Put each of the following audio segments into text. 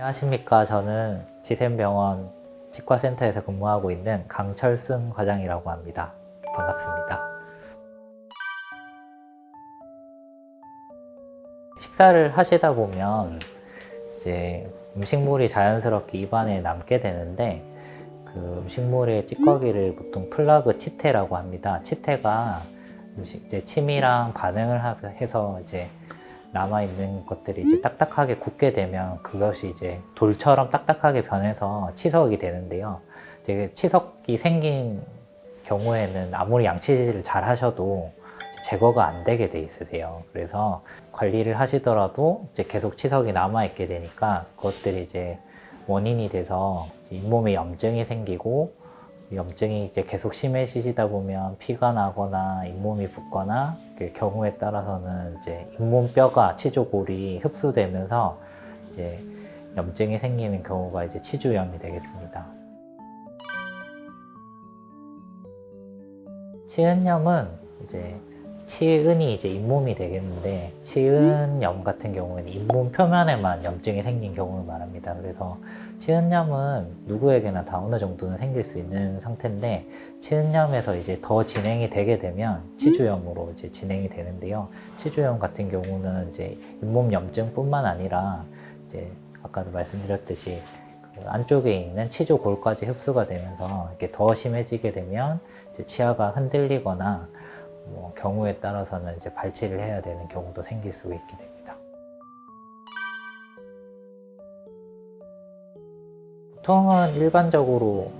안녕하십니까. 저는 지샘병원 치과센터에서 근무하고 있는 강철순 과장이라고 합니다. 반갑습니다. 식사를 하시다 보면 이제 음식물이 자연스럽게 입안에 남게 되는데, 그 음식물의 찌꺼기를 보통 플라그 치태라고 합니다. 치태가 이제 침이랑 반응을 해서 이제 남아있는 것들이 이제 딱딱하게 굳게 되면 그것이 이제 돌처럼 딱딱하게 변해서 치석이 되는데요. 이제 치석이 생긴 경우에는 아무리 양치질을 잘 하셔도 제거가 안 되게 돼 있으세요. 그래서 관리를 하시더라도 이제 계속 치석이 남아있게 되니까 그것들이 이제 원인이 돼서 잇몸에 염증이 생기고, 염증이 이제 계속 심해지시다 보면 피가 나거나 잇몸이 붓거나, 경우에 따라서는 이제 잇몸뼈가 치조골이 흡수되면서 이제 염증이 생기는 경우가 이제 치주염이 되겠습니다. 치은염은 이제 치은이 이제 잇몸이 되겠는데, 치은염 같은 경우에는 잇몸 표면에만 염증이 생긴 경우를 말합니다. 그래서 치은염은 누구에게나 다 어느 정도는 생길 수 있는 상태인데, 치은염에서 이제 더 진행이 되게 되면 치주염으로 이제 진행이 되는데요. 치주염 같은 경우는 이제 잇몸 염증뿐만 아니라 이제 아까도 말씀드렸듯이 그 안쪽에 있는 치조골까지 흡수가 되면서 이렇게 더 심해지게 되면 이제 치아가 흔들리거나 경우에 따라서는 이제 발치를 해야 되는 경우도 생길 수 있게 됩니다. 보통은 일반적으로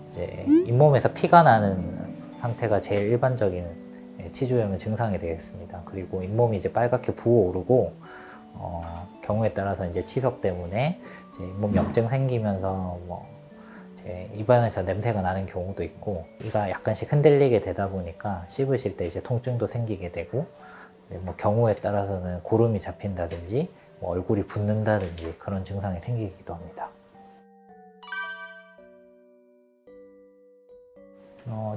이제 잇몸에서 피가 나는 상태가 제일 일반적인 치주염의 증상이 되겠습니다. 그리고 잇몸이 이제 빨갛게 부어오르고, 경우에 따라서 이제 치석 때문에 이제 잇몸 염증 생기면서 입안에서 냄새가 나는 경우도 있고, 이가 약간씩 흔들리게 되다 보니까 씹으실 때 이제 통증도 생기게 되고, 경우에 따라서는 고름이 잡힌다든지 얼굴이 붓는다든지 그런 증상이 생기기도 합니다.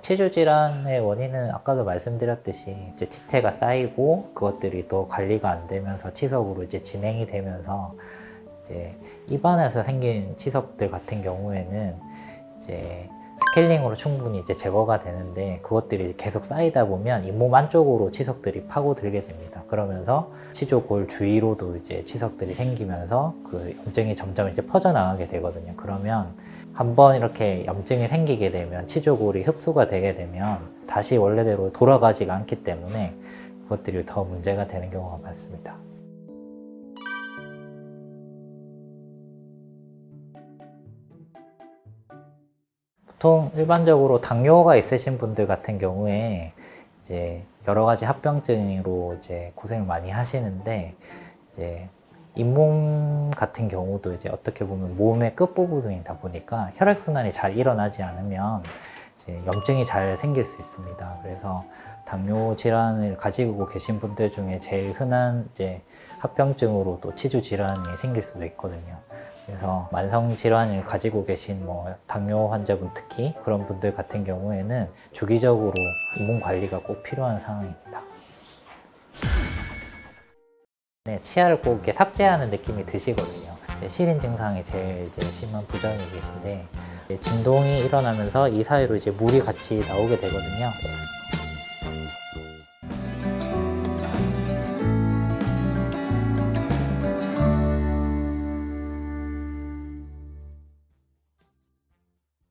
치주 질환의 원인은 아까도 말씀드렸듯이 이제 치태가 쌓이고 그것들이 더 관리가 안 되면서 치석으로 이제 진행이 되면서 이제 입안에서 생긴 치석들 같은 경우에는 이제 스케일링으로 충분히 이제 제거가 되는데, 그것들이 계속 쌓이다 보면 잇몸 안쪽으로 치석들이 파고들게 됩니다. 그러면서 치조골 주위로도 이제 치석들이 생기면서 그 염증이 점점 이제 퍼져나가게 되거든요. 그러면 한번 이렇게 염증이 생기게 되면 치조골이 흡수가 되게 되면 다시 원래대로 돌아가지가 않기 때문에 그것들이 더 문제가 되는 경우가 많습니다. 보통 일반적으로 당뇨가 있으신 분들 같은 경우에 이제 여러 가지 합병증으로 이제 고생을 많이 하시는데, 이제 잇몸 같은 경우도 이제 어떻게 보면 몸의 끝부분이다 보니까 혈액순환이 잘 일어나지 않으면 이제 염증이 잘 생길 수 있습니다. 그래서 당뇨 질환을 가지고 계신 분들 중에 제일 흔한 이제 합병증으로 또 치주 질환이 생길 수도 있거든요. 그래서 만성 질환을 가지고 계신 당뇨 환자분, 특히 그런 분들 같은 경우에는 주기적으로 잇몸 관리가 꼭 필요한 상황입니다. 네, 치아를 꼭 이렇게 삭제하는 느낌이 드시거든요. 시린 증상이 제일 이제 심한 부작용이 계신데, 진동이 일어나면서 이 사이로 이제 물이 같이 나오게 되거든요.